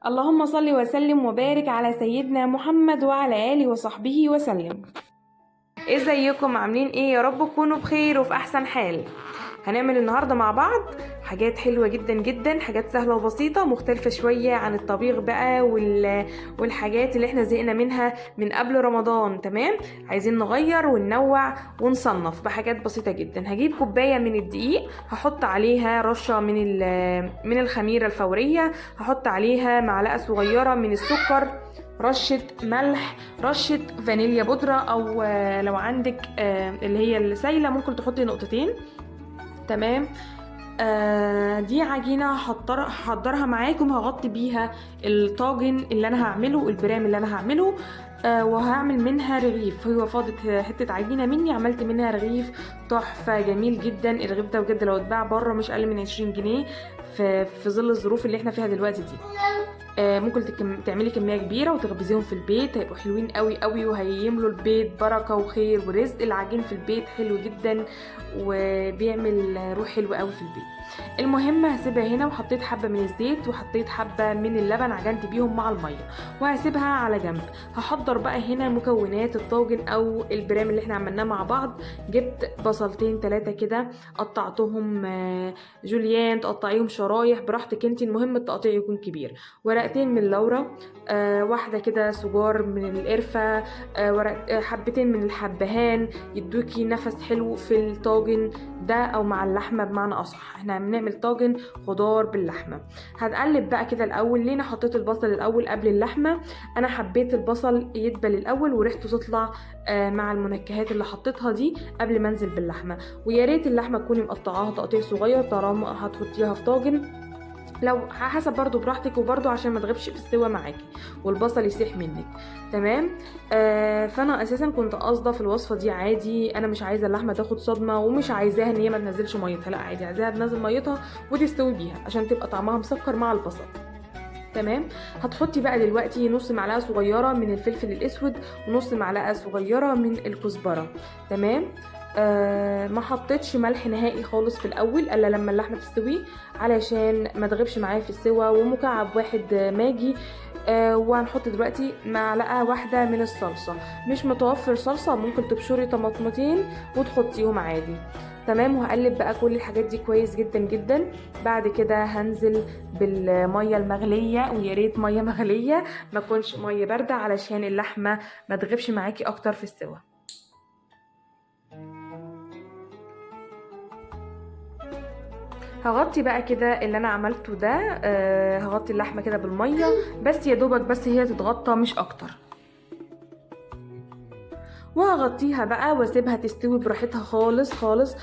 اللهم صل وسلم وبارك على سيدنا محمد وعلى آله وصحبه وسلم. ازيكم عاملين ايه؟ يا رب تكونوا بخير وفي احسن حال. هنعمل النهاردة مع بعض حاجات حلوة جدا جدا، حاجات سهلة وبسيطة مختلفة شوية عن الطبيخ بقى والحاجات اللي احنا زهقنا منها من قبل رمضان. تمام، عايزين نغير وننوع ونصنف بحاجات بسيطة جدا. هجيب كوباية من الدقيق، هحط عليها رشة من الخميرة الفورية، هحط عليها معلقة صغيرة من السكر، رشة ملح، رشة فانيليا بودرة، او لو عندك اللي هي السايلة ممكن تحطي نقطتين. تمام. دي عجينة هحضرها معاكم، هغطي بيها الطاجن اللي انا هعمله، البرام اللي انا هعمله. وهعمل منها رغيف. هو فاضت حتة عجينة مني، عملت منها رغيف تحفة جميل جدا. الرغيف ده بجد لو اتباع بره مش اقل من 20 جنيه في ظل الظروف اللي احنا فيها دلوقتي دي. ممكن تعملي كميه كبيره وتخبزيهم في البيت، هيبقوا حلوين قوي قوي وهيملوا البيت بركه وخير ورزق. العجين في البيت حلو جدا وبيعمل روح حلو قوي في البيت. المهم هسيبها هنا، وحطيت حبه من الزيت وحطيت حبه من اللبن، عجنت بيهم مع الميه وهسيبها على جنب. هحضر بقى هنا مكونات الطاجن او البرام اللي احنا عملناه مع بعض. جبت بصلتين 3 كده، قطعتهم جوليان، تقطعيهم شرايح براحتك انتي، المهم التقطيع يكون كبير. ورقتين من اللورا، واحدة كده سجار من القرفة، حبتين من الحبهان يدوكي نفس حلو في الطاجن ده، او مع اللحمة بمعنى اصح. احنا بنعمل طاجن خضار باللحمة. هنقلب بقى كده الاول. ليه انا حطيت البصل الاول قبل اللحمة؟ انا حبيت البصل يدبل الاول وريحته تطلع مع المنكهات اللي حطيتها دي قبل ما انزل باللحمة. ويا ريت اللحمة تكوني مقطعاها تقطيع صغير طالما هتحطيها في طاجن، لو حسب برضو براحتك، وبرضو عشان ما تغيبش في السوا معاكي والبصل يسيح منك. تمام. فانا اساسا كنت قاصده في الوصفه دي عادي، انا مش عايزه اللحمه تاخد صدمه ومش عايزاها ان هي ما تنزلش ميتها، لا عادي عايزاها تنزل ميتها وتستوي بيها عشان تبقى طعمها مسكر مع البصل. تمام. هتحطي بقى دلوقتي نص معلقه صغيره من الفلفل الاسود ونص معلقه صغيره من الكزبره. تمام. ما حطيتش ملح نهائي خالص في الاول الا لما اللحمه تستوي علشان ما تغيبش معايا في السوا. ومكعب واحد ماجي. وهنحط دلوقتي معلقه واحده من الصلصه. مش متوفر صلصه ممكن تبشري طماطمتين وتحطيهم عادي. تمام. وهقلب بقى كل الحاجات دي كويس جدا جدا. بعد كده هنزل بالميه المغليه، ويا ريت ميه مغليه ما تكونش ميه بارده علشان اللحمه ما تغيبش معاكي اكتر في السوا. هغطي بقى كده اللي انا عملته ده. هغطي اللحمه كده بالميه بس يا دوبك، بس هي تتغطى مش اكتر. وهغطيها بقى واسيبها تستوي براحتها خالص خالص.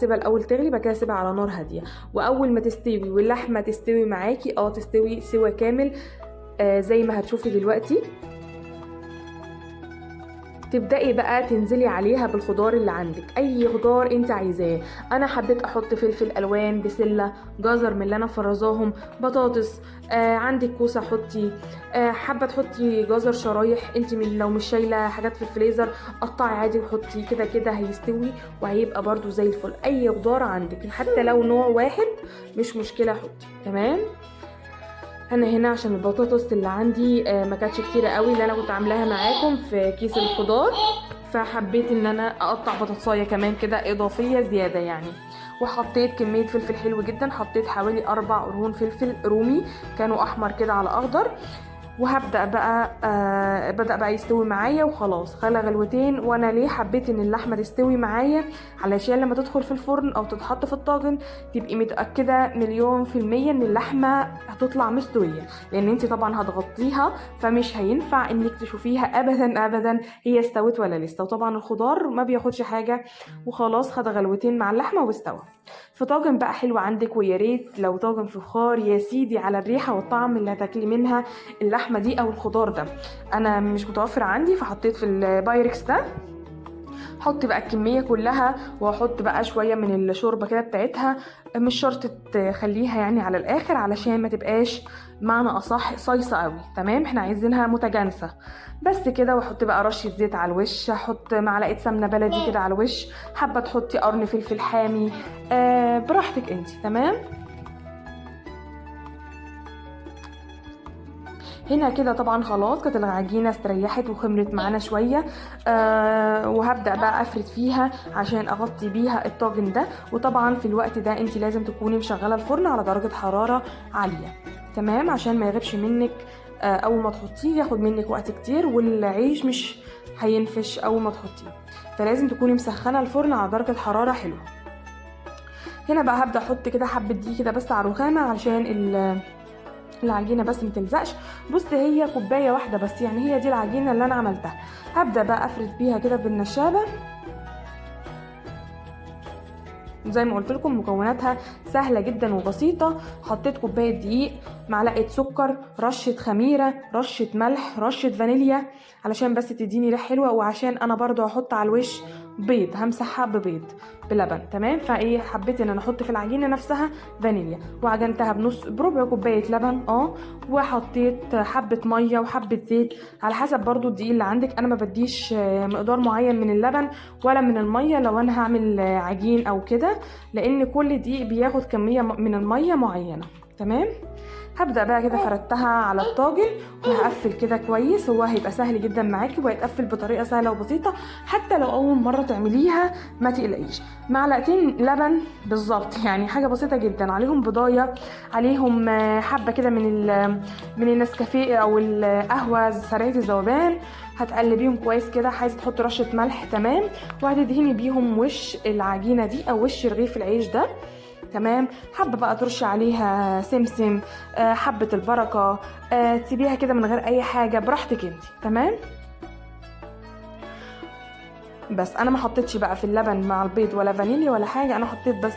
سيبها الاول تغلي، بعد كده سيبها على نار هاديه. واول ما تستوي واللحمه تستوي معاكي تستوي سوا كامل زي ما هتشوفي دلوقتي، تبدأي بقى تنزلي عليها بالخضار اللي عندك، اي خضار انت عايزاه. انا حبيت احط فلفل الوان، بسله، جزر من اللي انا فرزاهم، بطاطس، عندك كوسه حطي، حابه تحطي جزر شرايح انت، من لو مش شايله حاجات في الفريزر قطعي عادي وحطي. كده كده هيستوي وهيبقى برضو زي الفل. اي خضار عندك حتى لو نوع واحد مش مشكله حطي. تمام. انا هنا عشان البطاطس اللي عندي ما كانتش كتيره قوي اللي انا كنت عاملاها معاكم في كيس الخضار، فحبيت ان انا اقطع بطاطسايه كمان كده اضافيه زياده يعني. وحطيت كميه فلفل حلو جدا، حطيت حوالي 4 قرون فلفل رومي كانوا احمر كده على اخضر. وهبدأ بقى بدأ بقى يستوي معايا وخلاص، خلى غلوتين. وانا ليه حبيت ان اللحمة تستوي معايا؟ علشان لما تدخل في الفرن او تتحط في الطاجن تبقي متأكدة 100% ان اللحمة هتطلع مستوية، لان انت طبعا هتغطيها فمش هينفع انك تشوفيها ابدا ابدا هي استوت ولا لسه. وطبعا الخضار ما بياخدش حاجة وخلاص، خد غلوتين مع اللحمة واستوى. في طاجن بقى حلو عندك، ويا ريت لو طاجن فخار يا سيدي على الريحة والطعم اللي هتاكلي منها اللحمه دي او الخضار ده. انا مش متوفر عندي فحطيت في البايركس ده. حط بقى الكميه كلها واحط بقى شويه من الشوربه كده بتاعتها، مش شرط تخليها يعني على الاخر علشان ما تبقاش معنى اصح صيصه قوي. تمام، احنا عايزينها متجانسه بس كده. واحط بقى رشه زيت على الوش، احط معلقه سمنه بلدي كده على الوش، حابه تحطي قرن فلفل حامي براحتك انت. تمام. هنا كده طبعا خلاص كانت العجينه استريحت وخمرت معانا شويه. وهبدا بقى افرد فيها عشان اغطي بيها الطاجن ده. وطبعا في الوقت ده انت لازم تكوني مشغله الفرن على درجه حراره عاليه، تمام، عشان ما يغيبش منك اول ما تحطيه، ياخد منك وقت كتير والعيش مش هينفش اول ما تحطيه، فلازم تكوني مسخنه الفرن على درجه حراره حلوه. هنا بقى هبدا احط كده حبه دي كده بس على الرخامه علشان العجينه بس متلزقش. بص هي كوبايه واحده بس، يعني هي دي العجينه اللي انا عملتها. هبدا بقى افرد بيها كده بالنشابه. زي ما قلت لكم مكوناتها سهله جدا وبسيطه. حطيت كوبايه دقيق، معلقه سكر، رشه خميره، رشه ملح، رشه فانيليا علشان بس تديني ريحه حلوه، وعشان انا برضو هحط على الوش بيض، همسحها ببيض بلبن، تمام. فايه حبيت ان انا احط في العجينه نفسها فانيليا، وعجنتها بربع كوبايه لبن وحطيت حبه ميه وحبه زيت على حسب برضو الدقيق اللي عندك. انا ما بديش مقدار معين من اللبن ولا من الميه لو انا هعمل عجين او كده، لان كل دقيق بياخد كميه من الميه معينه، تمام. هبدأ بقى كده فردتها على الطاجن وهقفل كده كويس. هو هيبقى سهل جدا معاكي وهيتقفل بطريقة سهلة وبسيطة، حتى لو أول مرة تعمليها ما تقلقيش. معلقتين لبن بالظبط، يعني حاجة بسيطة جدا، عليهم بضاية، عليهم حبة كده من النسكافيه أو القهوة سريعة الذوبان، هتقلبيهم كويس كده. عايزة تحطي رشة ملح، تمام، وهتدهني بيهم وش العجينة دي أو وش رغيف العيش ده، تمام. حابه بقى ترشي عليها سمسم، حبه البركه، تسيبيها كده من غير اي حاجه براحتك انت، تمام. بس انا ما حطيتش بقى في اللبن مع البيض ولا فانيليا ولا حاجه، انا حطيت بس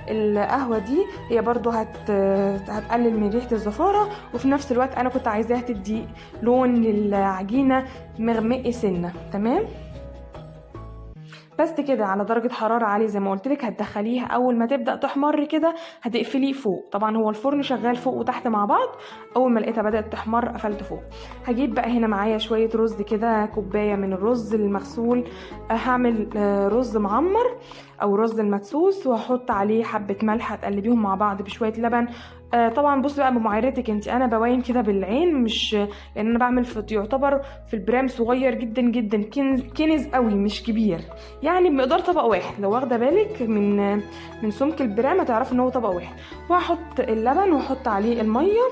القهوه دي، هي برضو هتقلل من ريحه الزفاره، وفي نفس الوقت انا كنت عايزاها تدي لون للعجينه مغمق سنه، تمام. بس كده على درجة حرارة عالية زي ما قلت لك. هتدخليها اول ما تبدأ تحمر كده هتقفليه فوق، طبعا هو الفرن شغال فوق وتحت مع بعض. اول ما لقيتها بدأت تحمر قفلت فوق. هجيب بقى هنا معايا شوية رز كده، كوباية من الرز المغسول، هعمل رز معمر او رز المدسوس، وهحط عليه حبة ملح، هتقلبيهم مع بعض بشوية لبن. طبعا بصي بقى بمعايرتك انت، انا بواين كده بالعين، مش لان انا بعمل يعتبر في البرام صغير جدا جدا، كنز قوي مش كبير، يعني بمقدار طبق واحد. لو واخده بالك من سمك البرام هتعرفي ان هو طبق واحد. وهحط اللبن واحط عليه الميه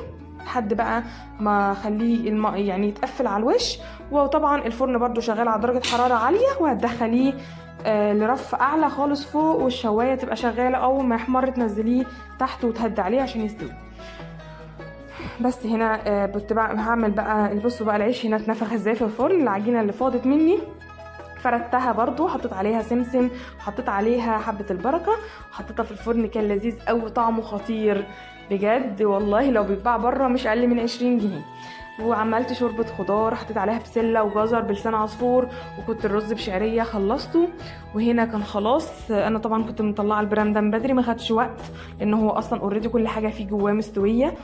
لحد بقى ما اخليه يعني يتقفل على الوش. وطبعا الفرن برضو شغال على درجه حراره عاليه، وهتدخليه لرف اعلى خالص فوق، والشوايه تبقى شغاله. اول ما يحمر تنزليه تحت وتهدي عليه عشان يستوي. بس هنا هعمل بقى، بصوا بقى العيش هنا اتنفخ ازاي في الفرن. العجينه اللي فاضت مني فردتها برضو، حطيت عليها سمسم، حطيت عليها حبه البركه، وحطيتها في الفرن. كان لذيذ قوي، طعمه خطير بجد والله، لو بيتباع بره مش اقل من 20 جنيه. وعملت شوربه خضار، حطيت عليها بسله وجزر بلسان عصفور، وكنت الرز بشعريه خلصته. وهنا كان خلاص، انا طبعا كنت مطلعه البرام ده من بدري، ما خدش وقت لان هو اصلا اوريدي كل حاجه فيه جواه مستويه،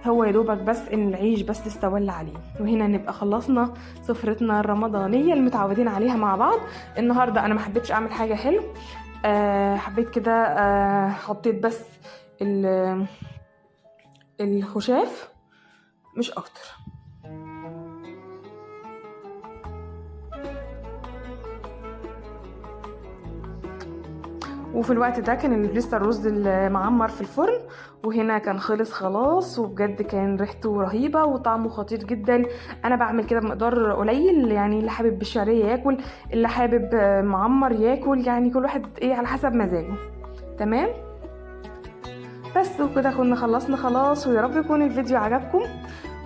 هو يا دوبك بس ان العيش بس استوى عليه. وهنا نبقى خلصنا سفرتنا الرمضانيه اللي متعودين عليها مع بعض. النهارده انا ما حبيتش اعمل حاجه حلو، حبيت كده حطيت بس الخشاف مش اكتر. وفي الوقت ده كان لسه الرز المعمر في الفرن، وهنا كان خلص خلاص، وبجد كان ريحته رهيبه وطعمه خطير جدا. انا بعمل كده بمقدار قليل، يعني اللي حابب بالشعريه ياكل، اللي حابب معمر ياكل، يعني كل واحد ايه على حسب مزاجه، تمام. بس وكده كنا خلصنا خلاص. ويا رب يكون الفيديو عجبكم.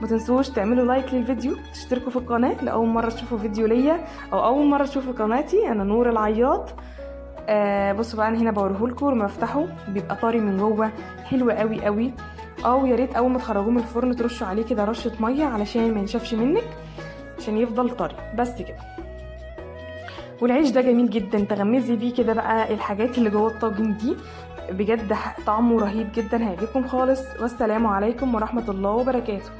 ما تنسوش تعملوا لايك للفيديو، تشتركوا في القناه لاول مره تشوفوا فيديو ليا او اول مره تشوفوا قناتي. انا نور العياط. بصوا بقى انا هنا بوريهولكوا لما افتحه بيبقى طري من جوه، حلو قوي قوي. ويا ريت اول ما تخرجوه من الفرن ترشوا عليه كده رشه ميه علشان ما ينشفش منك، عشان يفضل طري بس كده. والعيش ده جميل جدا، تغمزي بيه كده بقى الحاجات اللي جوه الطاجن دي، بجد طعمه رهيب جدا، هيعجبكم خالص. والسلام عليكم ورحمه الله وبركاته.